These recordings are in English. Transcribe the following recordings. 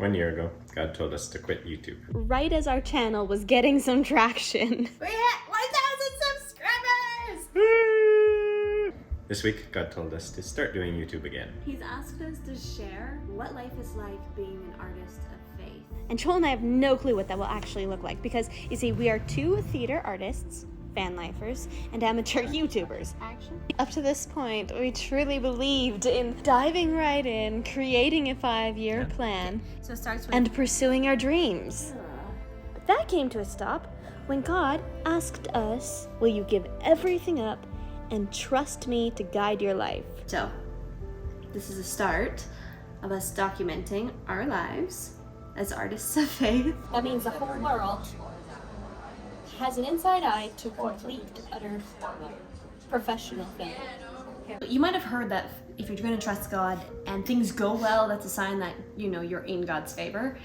1 year ago, God told us to quit YouTube. Right as our channel was getting some traction. We hit 1,000 subscribers! This week, God told us to start doing YouTube again. He's asked us to share what life is like being an artist of faith. And Joel and I have no clue what that will actually look like because, you see, we are two theater artists, fan lifers, and amateur YouTubers. Action. Up to this point, we truly believed in diving right in, creating a 5-year plan, So it starts with... and pursuing our dreams. But that came to a stop when God asked us, will you give everything up and trust me to guide your life? So, this is a start of us documenting our lives as artists of faith. That means the whole world has an inside eye to complete, utter professional film. You might have heard that if you're going to trust God and things go well, that's a sign that, you're in God's favor.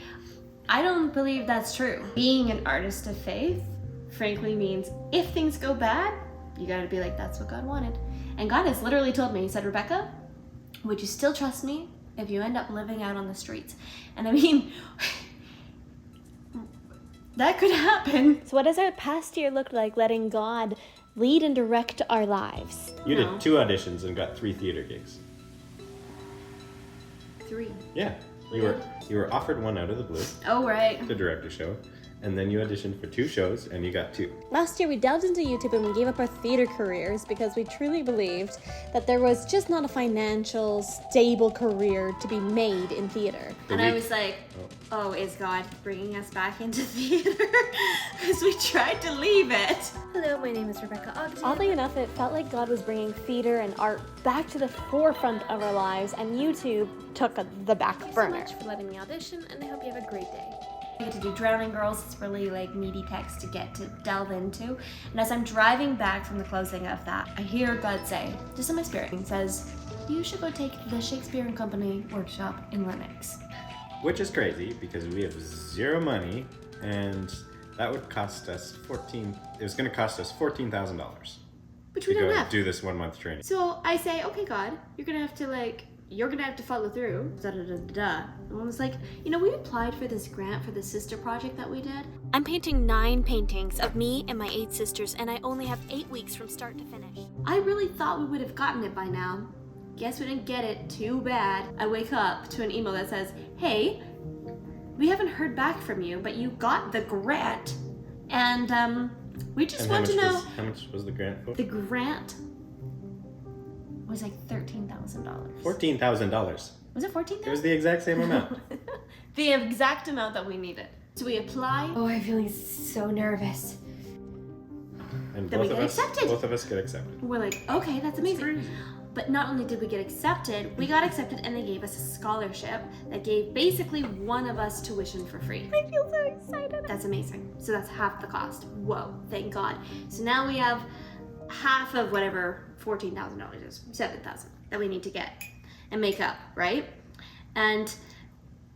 I don't believe that's true. Being an artist of faith, frankly, means if things go bad, you gotta be like, that's what God wanted. And God has literally told me, he said, Rebecca, would you still trust me if you end up living out on the streets? And I mean, that could happen. So what has our past year looked like letting God lead and direct our lives? You No. did 2 auditions and got 3 theater gigs. 3. Yeah. You were offered one out of the blue Oh, right. to direct a show, and then you auditioned for 2 shows and you got 2. Last year we delved into YouTube and we gave up our theater careers because we truly believed that there was just not a financial, stable career to be made in theater. And I was like, oh, is God bringing us back into theater? Because we tried to leave it. Hello, my name is Rebecca Ogden. Oddly enough, it felt like God was bringing theater and art back to the forefront of our lives, and YouTube took the back burner. Thanks so much for letting me audition, and I hope you have a great day. I get to do Drowning Girls. It's really meaty text to get to delve into. And as I'm driving back from the closing of that, I hear God say, just in my spirit, he says, you should go take the Shakespeare and Company workshop in Lenox. Which is crazy because we have 0 money, and that would cost us it was going to cost us $14,000 Which to we don't go have. do this 1 month training. So I say, okay, God, you're gonna have to follow through. Da da da da da. And I was like, we applied for this grant for the sister project that we did. I'm painting 9 paintings of me and my 8 sisters, and I only have 8 weeks from start to finish. I really thought we would have gotten it by now. Guess we didn't get it. Too bad. I wake up to an email that says, hey, we haven't heard back from you, but you got the grant. And we just And want to know. how much was the grant for? The grant was like $13,000. $14,000. Was it 14,000? It was the exact same amount. The exact amount that we needed. So we apply. Oh, I'm feeling so nervous. And Then we get accepted. both of us get accepted. We're like, okay, that's amazing. But not only did we get accepted, we got accepted and they gave us a scholarship that gave basically one of us tuition for free. I feel so excited. That's amazing. So that's half the cost. Whoa, thank God. So now we have half of whatever $14,000 is, $7,000 that we need to get and make up, right? And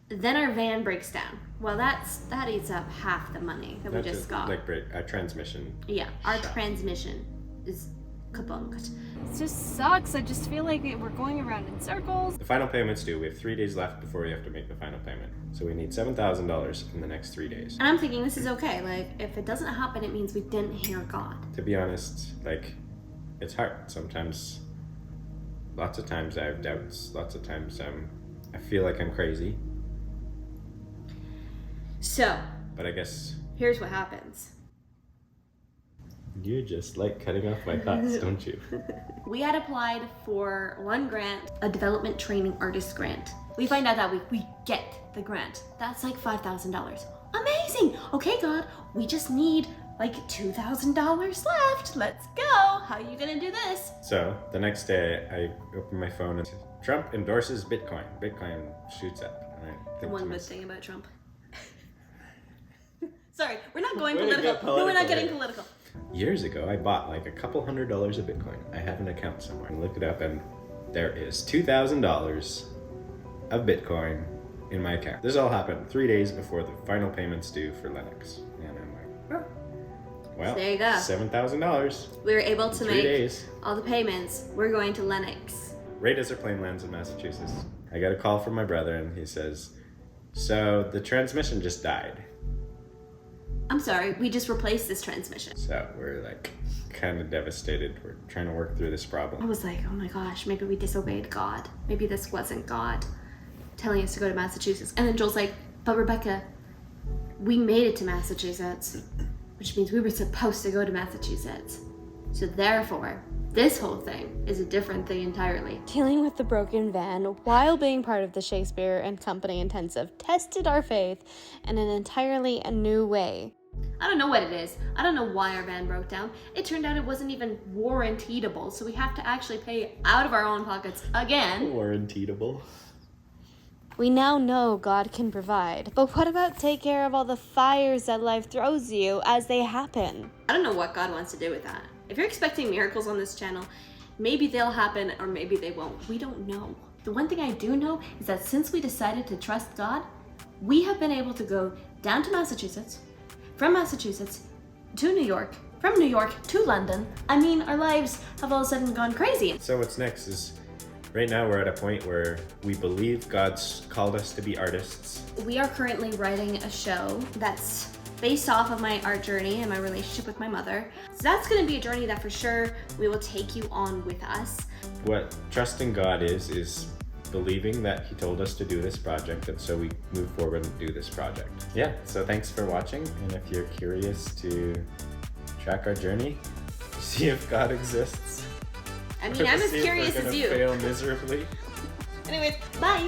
then our van breaks down. Well, that eats up half the money that we just got. Our transmission. Yeah, our transmission is kabunked. It just sucks. I just feel like we're going around in circles. The final payment's due. We have 3 days left before we have to make the final payment. So we need $7,000 in the next 3 days. And I'm thinking this is okay. Like, if it doesn't happen, it means we didn't hear God. To be honest, it's hard. Sometimes, lots of times I have doubts. Lots of times I feel like I'm crazy. So, But I guess here's what happens. you just like cutting off my thoughts, don't you? We had applied for one grant, a development training artist grant. We find out that we get the grant. That's like $5,000. Amazing! Okay, God, we just need like $2,000 left. Let's go. How are you gonna do this? So the next day I open my phone and Trump endorses Bitcoin. Bitcoin shoots up. And I The think one to good myself, thing about Trump. Sorry, we're not going Way to political. get No, we're not political getting here. political. Years ago, I bought like a couple $100s of Bitcoin. I have an account somewhere. I looked it up and there is $2,000 of Bitcoin in my account. This all happened 3 days before the final payment's due for Lennox. And I'm like, well, There you go. $7,000 We were able in to 3 make days. all the payments. We're going to Lenox. Right as our plane lands in Massachusetts, I got a call from my brother and he says, So the transmission just died. I'm sorry, we just replaced this transmission. So we're like kind of devastated. We're trying to work through this I problem. was like, oh my gosh, maybe we disobeyed God. Maybe this wasn't God telling us to go to Massachusetts. And then Joel's like, but Rebecca, we made it to Massachusetts, which means we were supposed to go to Massachusetts. So therefore, this whole thing is a different thing entirely. Dealing with the broken van while being part of the Shakespeare and Company Intensive tested our faith in an entirely new way. I don't know what it is. I don't know why our van broke down. It turned out it wasn't even warrantyable, so we have to actually pay out of our own pockets again. Warrantyable. We now know God can provide, but what about take care of all the fires that life throws you as they happen? I don't know what God wants to do with that. If you're expecting miracles on this channel, maybe they'll happen or maybe they won't. We don't know. The one thing I do know is that since we decided to trust God, we have been able to go down to Massachusetts, from Massachusetts to New York, from New York to London. I mean, our lives have all of a sudden gone crazy. So what's next is, right now we're at a point where we believe God's called us to be artists. We are currently writing a show that's based off of my art journey and my relationship with my mother. So that's gonna be a journey that for sure we will take you on with us. What trusting God is believing that he told us to do this project, and so we move forward and do this project. Yeah, so thanks for watching, and if you're curious to track our journey, see if God exists, I mean, I'm as see if we're curious gonna as you. fail miserably. Anyways, bye!